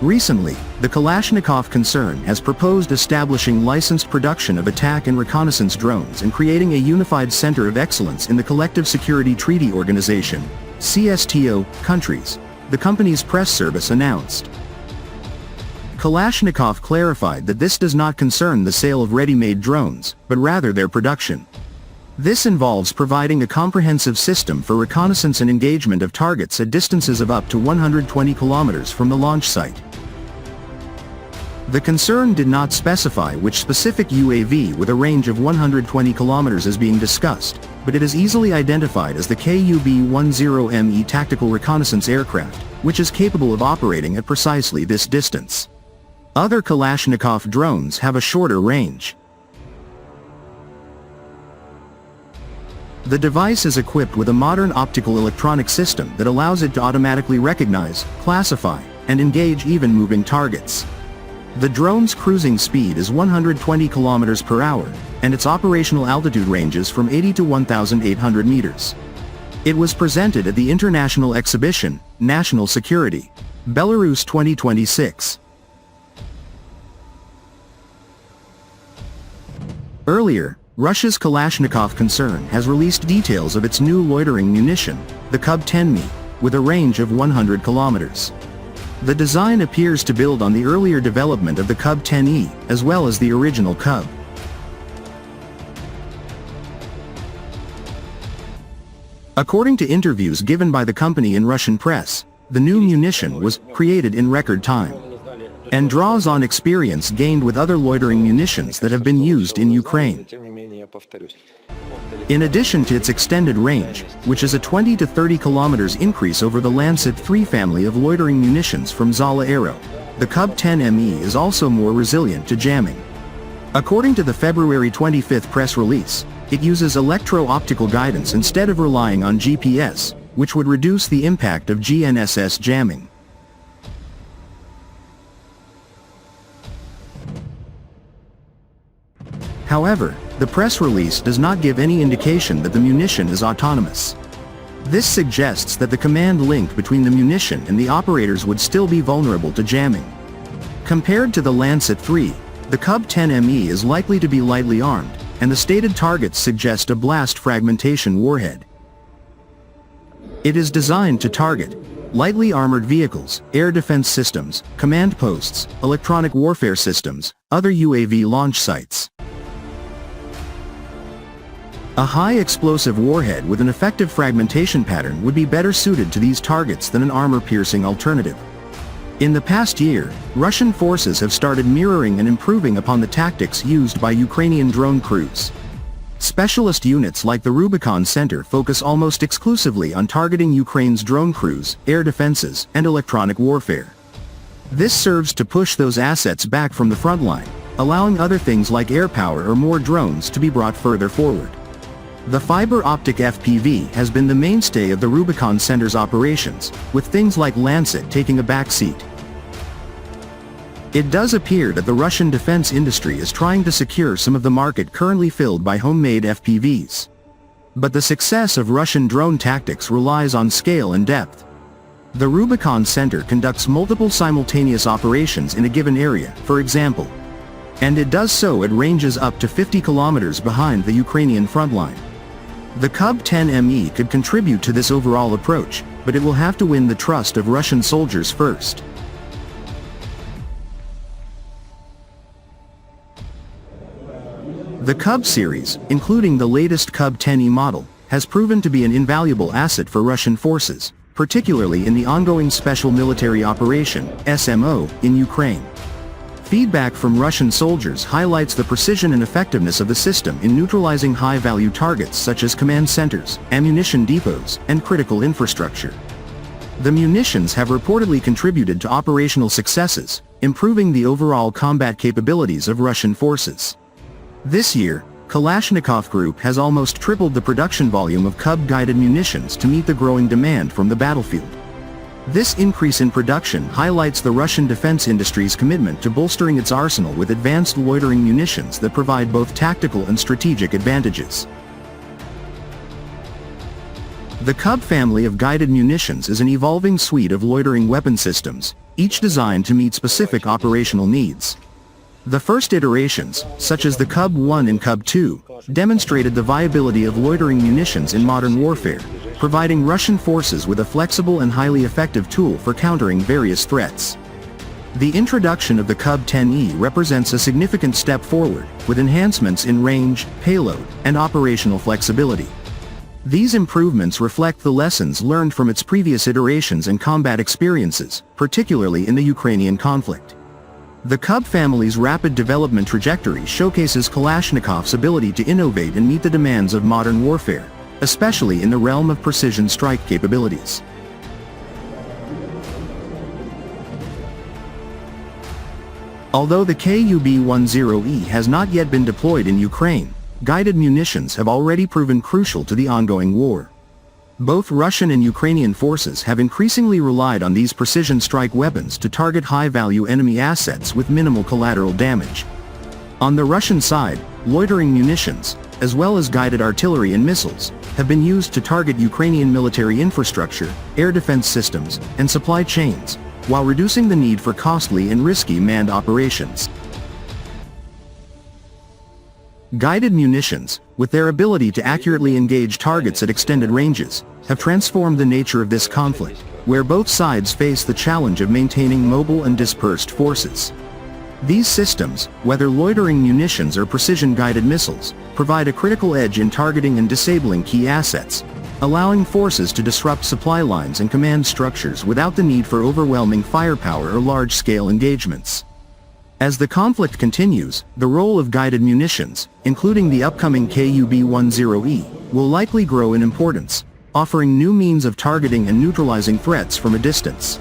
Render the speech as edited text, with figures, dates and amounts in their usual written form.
Recently, the Kalashnikov concern has proposed establishing licensed production of attack and reconnaissance drones and creating a unified center of excellence in the Collective Security Treaty Organization, CSTO, countries, the company's press service announced. Kalashnikov clarified that this does not concern the sale of ready-made drones, but rather their production. This involves providing a comprehensive system for reconnaissance and engagement of targets at distances of up to 120 kilometers from the launch site. The concern did not specify which specific UAV with a range of 120 kilometers is being discussed, but it is easily identified as the KUB-10ME tactical reconnaissance aircraft, which is capable of operating at precisely this distance. Other Kalashnikov drones have a shorter range. The device is equipped with a modern optical electronic system that allows it to automatically recognize, classify, and engage even moving targets. The drone's cruising speed is 120 km per hour, and its operational altitude ranges from 80 to 1,800 meters. It was presented at the International Exhibition, National Security, Belarus 2026. Earlier, Russia's Kalashnikov concern has released details of its new loitering munition, the KUB-10, with a range of 100 kilometers. The design appears to build on the earlier development of the KUB-10E, as well as the original KUB. According to interviews given by the company in Russian press, the new munition was created in record time and draws on experience gained with other loitering munitions that have been used in Ukraine. In addition to its extended range, which is a 20 to 30 kilometers increase over the Lancet 3 family of loitering munitions from Zala Aero, the KUB-10ME is also more resilient to jamming. According to the February 25 press release, it uses electro-optical guidance instead of relying on GPS, which would reduce the impact of GNSS jamming. However, the press release does not give any indication that the munition is autonomous. This suggests that the command link between the munition and the operators would still be vulnerable to jamming. Compared to the Lancet 3, the KUB-10ME is likely to be lightly armed, and the stated targets suggest a blast fragmentation warhead. It is designed to target lightly armored vehicles, air defense systems, command posts, electronic warfare systems, other UAV launch sites. A high-explosive warhead with an effective fragmentation pattern would be better suited to these targets than an armor-piercing alternative. In the past year, Russian forces have started mirroring and improving upon the tactics used by Ukrainian drone crews. Specialist units like the Rubicon Center focus almost exclusively on targeting Ukraine's drone crews, air defenses, and electronic warfare. This serves to push those assets back from the front line, allowing other things like air power or more drones to be brought further forward. The fiber optic FPV has been the mainstay of the Rubicon Center's operations, with things like Lancet taking a back seat. It does appear that the Russian defense industry is trying to secure some of the market currently filled by homemade FPVs. But the success of Russian drone tactics relies on scale and depth. The Rubicon Center conducts multiple simultaneous operations in a given area, for example, and it does so at ranges up to 50 kilometers behind the Ukrainian front line. The KUB-10ME could contribute to this overall approach, but it will have to win the trust of Russian soldiers first. The KUB series, including the latest KUB-10E model, has proven to be an invaluable asset for Russian forces, particularly in the ongoing Special Military Operation, SMO, in Ukraine. Feedback from Russian soldiers highlights the precision and effectiveness of the system in neutralizing high-value targets such as command centers, ammunition depots, and critical infrastructure. The munitions have reportedly contributed to operational successes, improving the overall combat capabilities of Russian forces. This year, Kalashnikov Group has almost tripled the production volume of KUB-guided munitions to meet the growing demand from the battlefield. This increase in production highlights the Russian defense industry's commitment to bolstering its arsenal with advanced loitering munitions that provide both tactical and strategic advantages. The KUB family of guided munitions is an evolving suite of loitering weapon systems, each designed to meet specific operational needs. The first iterations, such as the KUB-10 and KUB-10, demonstrated the viability of loitering munitions in modern warfare, providing Russian forces with a flexible and highly effective tool for countering various threats. The introduction of the KUB-10E represents a significant step forward, with enhancements in range, payload, and operational flexibility. These improvements reflect the lessons learned from its previous iterations and combat experiences, particularly in the Ukrainian conflict. The KUB family's rapid development trajectory showcases Kalashnikov's ability to innovate and meet the demands of modern warfare, especially in the realm of precision strike capabilities. Although the KUB-10E has not yet been deployed in Ukraine, guided munitions have already proven crucial to the ongoing war. Both Russian and Ukrainian forces have increasingly relied on these precision strike weapons to target high-value enemy assets with minimal collateral damage. On the Russian side, loitering munitions, as well as guided artillery and missiles, have been used to target Ukrainian military infrastructure, air defense systems, and supply chains, while reducing the need for costly and risky manned operations. Guided munitions, with their ability to accurately engage targets at extended ranges, have transformed the nature of this conflict, where both sides face the challenge of maintaining mobile and dispersed forces. These systems, whether loitering munitions or precision-guided missiles, provide a critical edge in targeting and disabling key assets, allowing forces to disrupt supply lines and command structures without the need for overwhelming firepower or large-scale engagements. As the conflict continues, the role of guided munitions, including the upcoming KUB-10E, will likely grow in importance, offering new means of targeting and neutralizing threats from a distance.